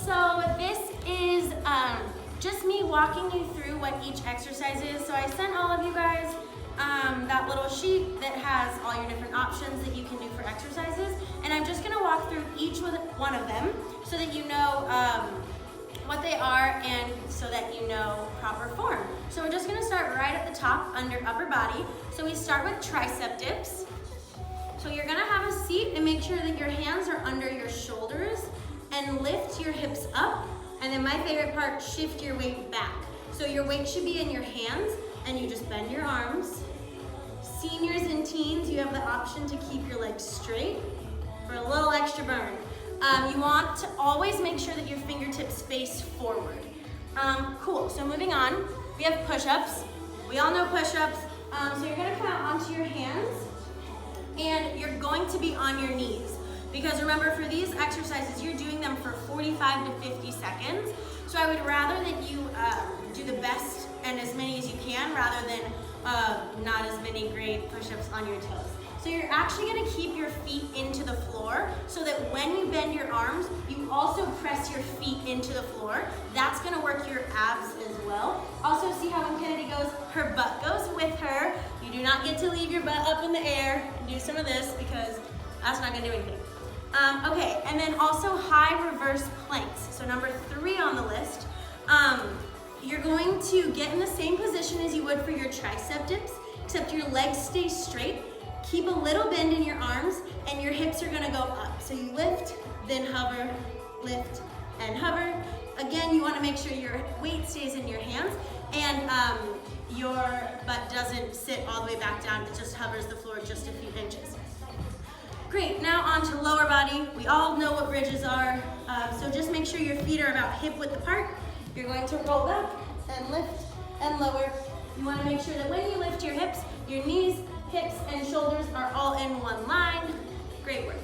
So this is just me walking you through what each exercise is. So I sent all of you guys that little sheet that has all your different options that you can do for exercises. And I'm just gonna walk through each one of them so that you know what they are and so that you know proper form. So we're just gonna start right at the top under upper body. So we start with tricep dips. So you're gonna have a seat and make sure that your hands are under your shoulders and lift your hips up. And then my favorite part, shift your weight back. So your weight should be in your hands and you just bend your arms. Seniors and teens, you have the option to keep your legs straight for a little extra burn. You want to always make sure that your fingertips face forward. Cool, so moving on, we have push-ups. We all know push-ups. So you're gonna come out onto your hands and you're going to be on your knees. Because remember, for these exercises, you're doing them for 45 to 50 seconds. So I would rather that you do the best and as many as you can rather than not as many great push-ups on your toes. So you're actually gonna keep your feet into the floor so that when you bend your arms, you also press your feet into the floor. That's gonna work your abs as well. Also, see how when Kennedy goes, her butt goes with her. You do not get to leave your butt up in the air and do some of this because that's not gonna do anything. Okay, and then also high reverse planks. So number 3 on the list. You're going to get in the same position as you would for your tricep dips, except your legs stay straight. Keep a little bend in your arms and your hips are gonna go up. So you lift, then hover, lift, and hover. Again, you wanna make sure your weight stays in your hands and your butt doesn't sit all the way back down. It just hovers the floor just a few inches. Great, now on to lower body. We all know what bridges are. So just make sure your feet are about hip width apart. You're going to roll back and lift and lower. You wanna make sure that when you lift your hips, your knees, hips, and shoulders are all in one line. Great work.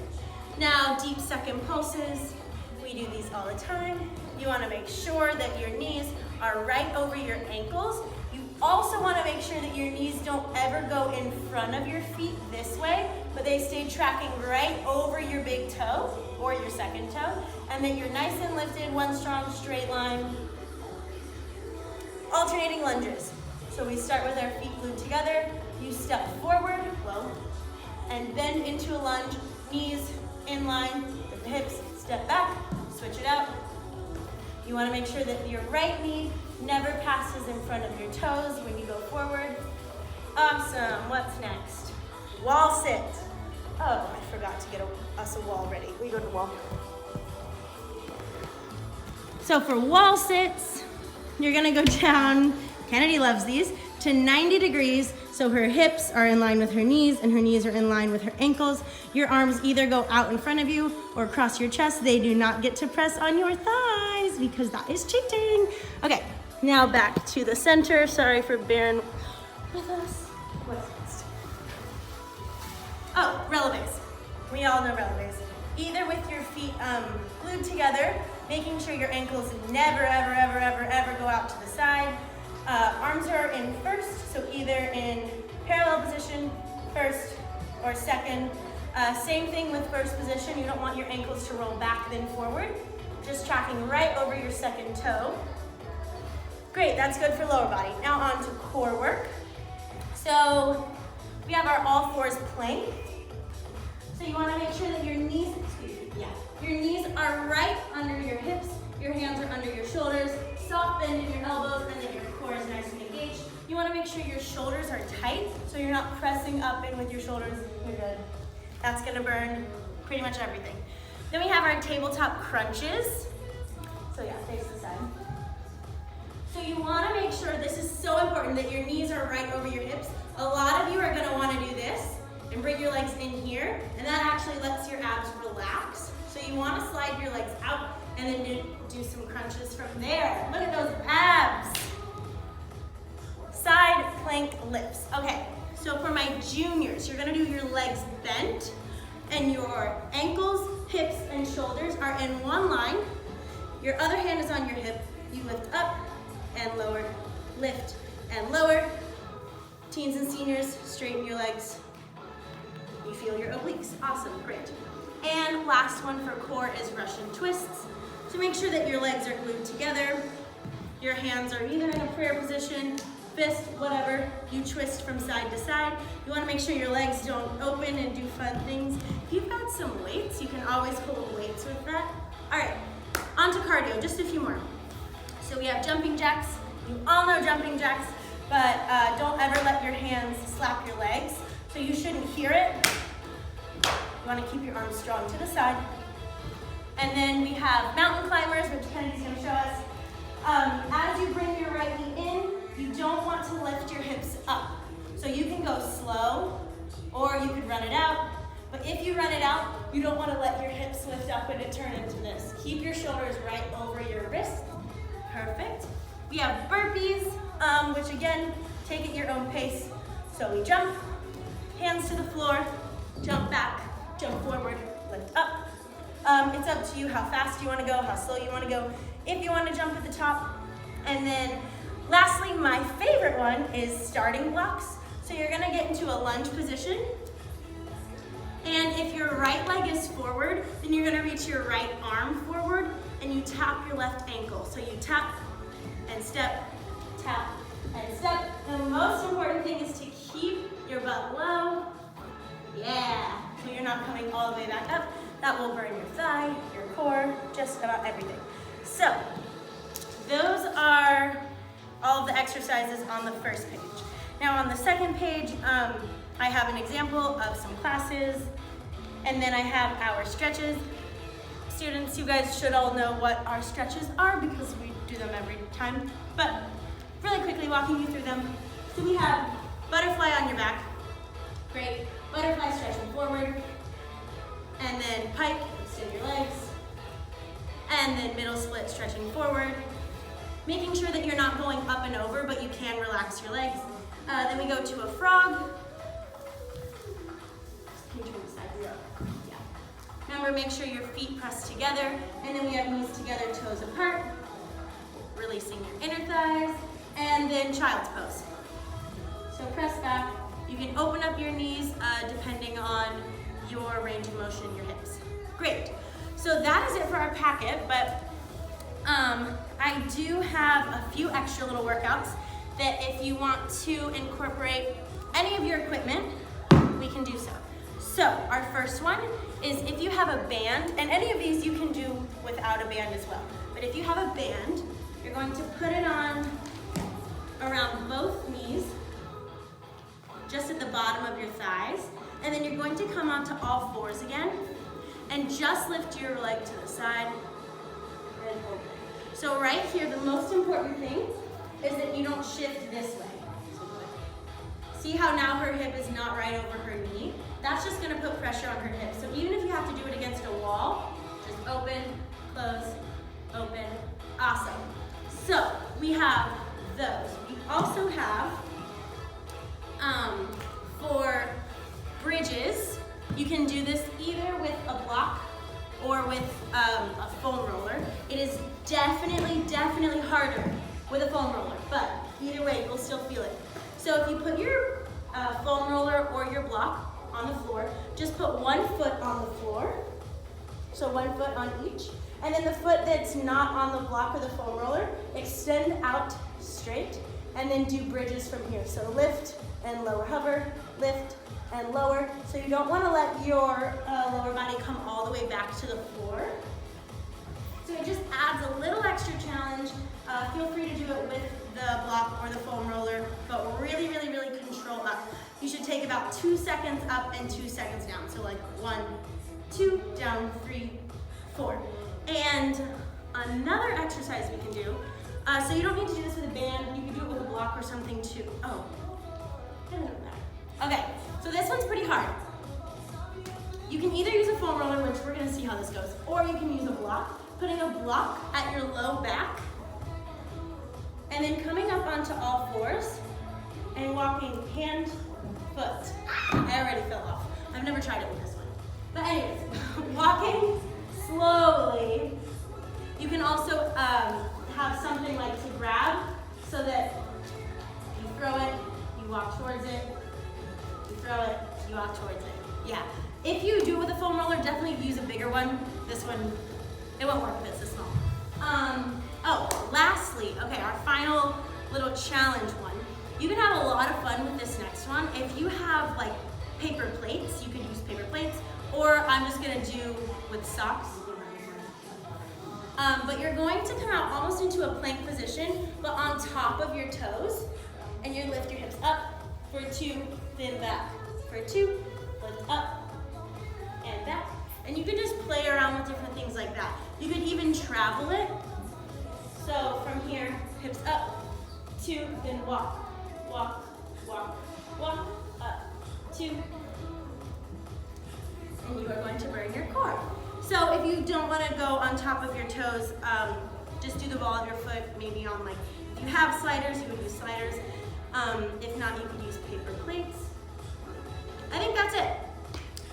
Now, deep second pulses. We do these all the time. You wanna make sure that your knees are right over your ankles. You also wanna make sure that your knees don't ever go in front of your feet this way, but they stay tracking right over your big toe or your second toe, and that you're nice and lifted, one strong straight line. Alternating lunges. So we start with our feet glued together. You step forward, low, and bend into a lunge, knees in line with the hips, step back, switch it out. You wanna make sure that your right knee never passes in front of your toes when you go forward. Awesome, what's next? Wall sit. Oh, I forgot to get us a wall ready. We go to wall. So for wall sits, you're gonna go down, Kennedy loves these, to 90 degrees. So her hips are in line with her knees and her knees are in line with her ankles. Your arms either go out in front of you or across your chest. They do not get to press on your thighs because that is cheating. Okay, now back to the center. Sorry for bearing with us. What's next? Oh, releves. We all know releves. Either with your feet glued together, making sure your ankles never, ever, ever, ever, ever go out to the side. Arms are in first, so either in parallel position, first or second. Same thing with first position. You don't want your ankles to roll back then forward. Just tracking right over your second toe. Great, that's good for lower body. Now on to core work. So we have our all fours plank. So you want to make sure that your knees, your knees are right under your hips, your hands are under your shoulders, soft bend in your elbows, and then your core is nice and engaged. You want to make sure your shoulders are tight, so you're not pressing up in with your shoulders. You're good. That's going to burn pretty much everything. Then we have our tabletop crunches. So yeah, face the side. So you want to make sure, this is so important, that your knees are right over your hips. A lot of you are going to want to do this and bring your legs in here, and that actually lets your abs relax. So you want to slide your legs out and then do some crunches from there. Look at those abs. Side plank lifts. Okay, so for my juniors, you're gonna do your legs bent and your ankles, hips, and shoulders are in one line. Your other hand is on your hip. You lift up and lower, lift and lower. Teens and seniors, straighten your legs. You feel your obliques. Awesome, great. And last one for core is Russian twists. So make sure that your legs are glued together. Your hands are either in a prayer position, fist, whatever. You twist from side to side. You want to make sure your legs don't open and do fun things. If you've got some weights, you can always hold weights with that. All right, on to cardio, just a few more. So we have jumping jacks. You all know jumping jacks, but don't ever let your hands slap your legs. So you shouldn't hear it. You want to keep your arms strong to the side. And then we have mountain climbers, which Kennedy's going to show us. As you bring your right knee in, you don't want to lift your hips up. So you can go slow, or you could run it out. But if you run it out, you don't want to let your hips lift up and it turn into this. Keep your shoulders right over your wrist. Perfect. We have burpees, which again, take at your own pace. So we jump, hands to the floor, jump back, jump forward, lift up. It's up to you how fast you want to go, how slow you want to go. If you want to jump at the top. And then lastly, my favorite one is starting blocks. So you're going to get into a lunge position. And if your right leg is forward, then you're going to reach your right arm forward and you tap your left ankle. So you tap and step, tap and step. And the most important thing is to keep your butt low. Yeah, so you're not coming all the way back up. That will burn your thigh, your core, just about everything. So those are all of the exercises on the first page. Now on the second page, I have an example of some classes, and then I have our stretches. Students, you guys should all know what our stretches are because we do them every time, but really quickly walking you through them. So we have butterfly on your back. Great. Butterfly stretching forward, and then pike, extend your legs, and then middle split stretching forward, making sure that you're not going up and over, but you can relax your legs. Then we go to a frog. Can you turn this side? Yeah. Remember, make sure your feet press together, and then we have knees together, toes apart, releasing your inner thighs, and then child's pose. So press back. You can open up your knees depending on your range of motion in your hips. Great. So that is it for our packet, but I do have a few extra little workouts that if you want to incorporate any of your equipment, we can do so. So our first one is if you have a band, and any of these you can do without a band as well, but if you have a band, you're going to put it on around both knees, just at the bottom of your thighs, and then you're going to come onto all fours again, and just lift your leg to the side, and open. So right here, the most important thing is that you don't shift this way. See how now her hip is not right over her knee? That's just gonna put pressure on her hip. So even if you have to do it against a wall, just open, close, open, awesome. So we have those. We also have, for bridges, you can do this either with a block or with a foam roller. It is definitely harder with a foam roller, but either way, you'll still feel it. So if you put your foam roller or your block on the floor, just put one foot on the floor, so one foot on each, and then the foot that's not on the block or the foam roller, extend out straight, and then do bridges from here. So lift and lower, hover, lift and lower. So you don't want to let your lower body come all the way back to the floor. So it just adds a little extra challenge. Feel free to do it with the block or the foam roller, but really control up. You should take about 2 seconds up and 2 seconds down. So like 1, 2, down, 3, 4. And another exercise we can do, so you don't need to do this with a band, you can do it with a block or something too. Oh, okay, so this one's pretty hard. You can either use a foam roller, which we're gonna see how this goes, or you can use a block, putting a block at your low back, and then coming up onto all fours, and walking hand, foot. I already fell off. I've never tried it with this one. But anyways, walking slowly. You can also have something like to grab so that you throw it, you walk towards it, you throw it, you walk towards it. Yeah. If you do it with a foam roller, definitely use a bigger one. This one It won't work if it's this small. Oh, lastly, okay, our final little challenge one. You can have a lot of fun with this next one. If you have like paper plates, you can use paper plates, or I'm just gonna do with socks. But you're going to come out almost into a plank position, but on top of your toes, and you lift your hips up for 2, then back. For 2, lift up, and back. And you can just play around with different things like that. You could even travel it. So from here, hips up, 2, then walk, walk, walk, walk, up, 2. And you are going to burn your core. So if you don't want to go on top of your toes, just do the ball of your foot, maybe on like, if you have sliders, you would use sliders. If not, you could use paper plates. I think that's it.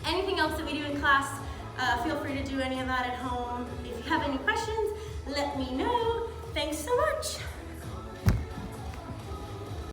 Anything else that we do in class, feel free to do any of that at home. If you have any questions, let me know. Thanks so much.